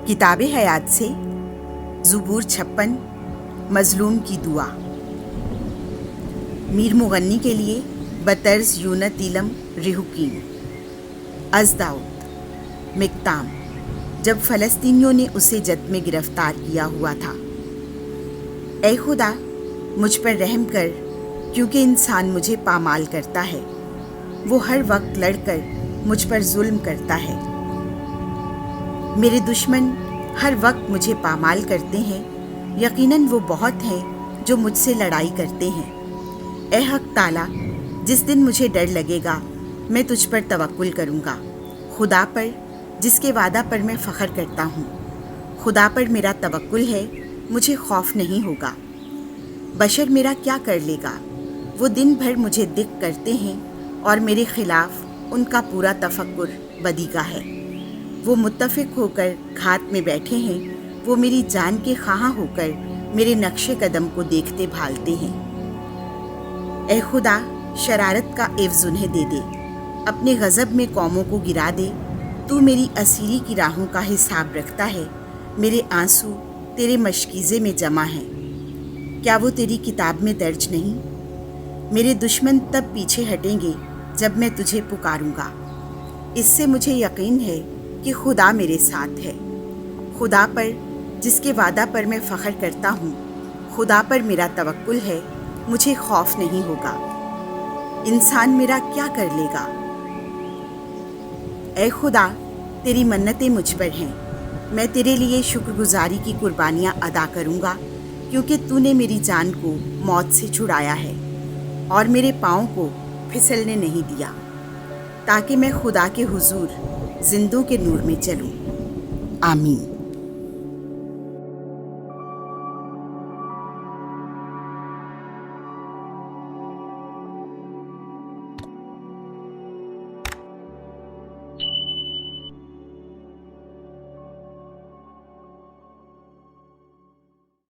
किताब हयात से ज़ुबूर 56 मज़लूम की दुआ। मीर मुगन्नी के लिए बतर्ज यूनत इलम रिहुकीम। अज़दाउद मिक्ताम जब फ़लस्तीनियों ने उसे जद में गिरफ़्तार किया हुआ था। ऐ खुदा मुझ पर रहम कर, क्योंकि इंसान मुझे पामाल करता है। वो हर वक्त लड़कर मुझ पर जुल्म करता है। मेरे दुश्मन हर वक्त मुझे पामाल करते हैं। यकीनन वो बहुत हैं जो मुझसे लड़ाई करते हैं। ऐ हक ताला, जिस दिन मुझे डर लगेगा मैं तुझ पर तवक्कुल करूँगा। खुदा पर जिसके वादा पर मैं फ़ख्र करता हूँ। खुदा पर मेरा तवक्कुल है, मुझे खौफ नहीं होगा। बशर मेरा क्या कर लेगा? वो दिन भर मुझे दिक करते हैं और मेरे ख़िलाफ़ उनका पूरा तफक्कुर बदी का है। वो मुत्तफ़िक होकर घात में बैठे हैं। वो मेरी जान के ख़्वाह होकर मेरे नक्शे कदम को देखते भालते हैं। ऐ खुदा शरारत का एवज़ उन्हें दे दे, अपने गज़ब में कौमों को गिरा दे। तू मेरी असीरी की राहों का हिसाब रखता है। मेरे आंसू तेरे मशकीज़े में जमा हैं। क्या वो तेरी किताब में दर्ज नहीं? मेरे दुश्मन तब पीछे हटेंगे जब मैं तुझे पुकारूंगा। इससे मुझे यकीन है कि खुदा मेरे साथ है। खुदा पर जिसके वादा पर मैं फ़ख्र करता हूँ, खुदा पर मेरा तवक्कुल है, मुझे खौफ नहीं होगा। इंसान मेरा क्या कर लेगा? ऐ खुदा तेरी मन्नतें मुझ पर हैं। मैं तेरे लिए शुक्रगुजारी की कुर्बानियाँ अदा करूँगा, क्योंकि तूने मेरी जान को मौत से छुड़ाया है और मेरे पाँव को फिसलने नहीं दिया, ताकि मैं खुदा के हुजूर जिंदों के नूर में चलूँ। आमीन।